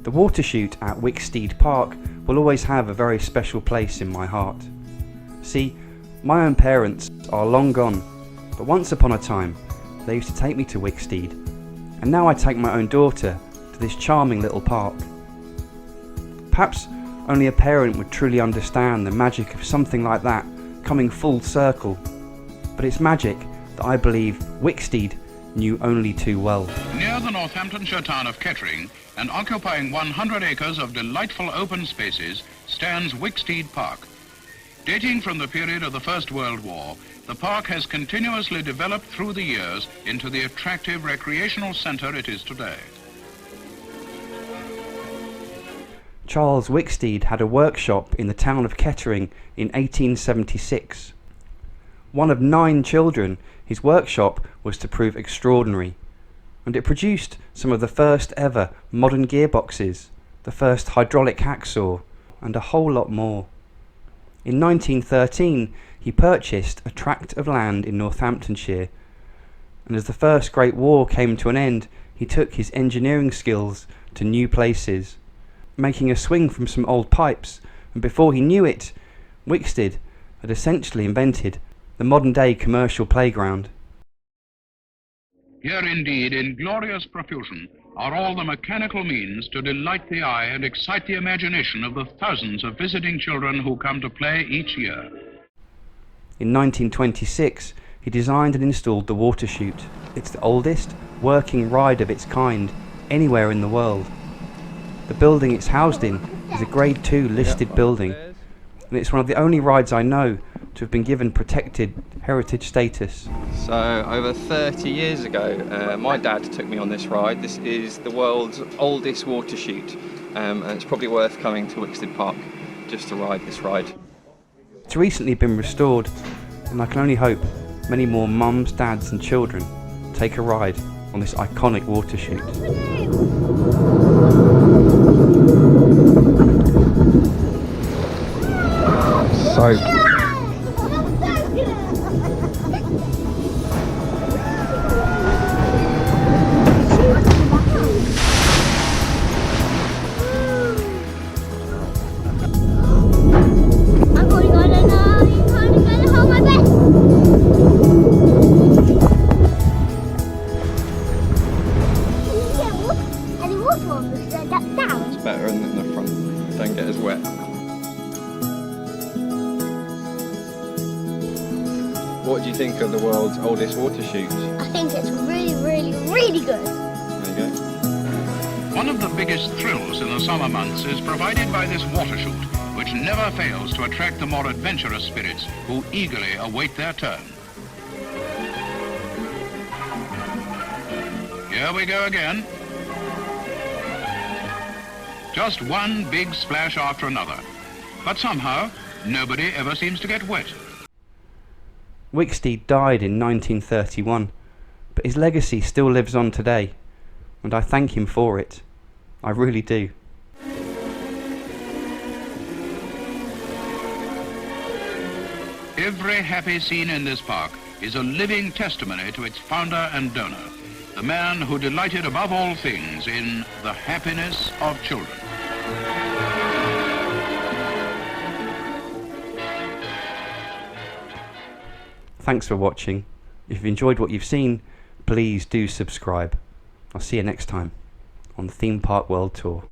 The water chute at Wicksteed Park will always have a very special place in my heart. See, my own parents are long gone, but once upon a time they used to take me to Wicksteed, and now I take my own daughter to this charming little park. Perhaps only a parent would truly understand the magic of something like that coming full circle, but it's magic that I believe Wicksteed knew only too well. Near the Northamptonshire town of Kettering, and occupying 100 acres of delightful open spaces, stands Wicksteed Park. Dating from the period of the First World War, the park has continuously developed through the years into the attractive recreational centre it is today. Charles Wicksteed had a workshop in the town of Kettering in 1876. One of 9 children, his workshop was to prove extraordinary, and it produced some of the first ever modern gearboxes, the first hydraulic hacksaw, and a whole lot more. In 1913 he purchased a tract of land in Northamptonshire, and as the First Great War came to an end, he took his engineering skills to new places, making a swing from some old pipes, and before he knew it, Wicksteed had essentially invented the modern day commercial playground. Here indeed, in glorious profusion, are all the mechanical means to delight the eye and excite the imagination of the thousands of visiting children who come to play each year. In 1926, he designed and installed the water chute. It's the oldest working ride of its kind anywhere in the world. The building it's housed in is a Grade 2 listed building, and it's one of the only rides I know to have been given protected heritage status. So over 30 years ago, my dad took me on this ride. This is the world's oldest water chute, and it's probably worth coming to Wicksteed Park just to ride this ride. It's recently been restored, and I can only hope many more mums, dads and children take a ride on this iconic water chute. So it's better in the front, don't get as wet. What do you think of the world's oldest water chute? I think it's really, really, really good. There you go. One of the biggest thrills in the summer months is provided by this water chute, which never fails to attract the more adventurous spirits who eagerly await their turn. Here we go again. Just one big splash after another. But somehow, nobody ever seems to get wet. Wicksteed died in 1931, but his legacy still lives on today, and I thank him for it. I really do. Every happy scene in this park is a living testimony to its founder and donor, the man who delighted above all things in the happiness of children. Thanks for watching. If you've enjoyed what you've seen, please do subscribe. I'll see you next time on the Theme Park World Tour.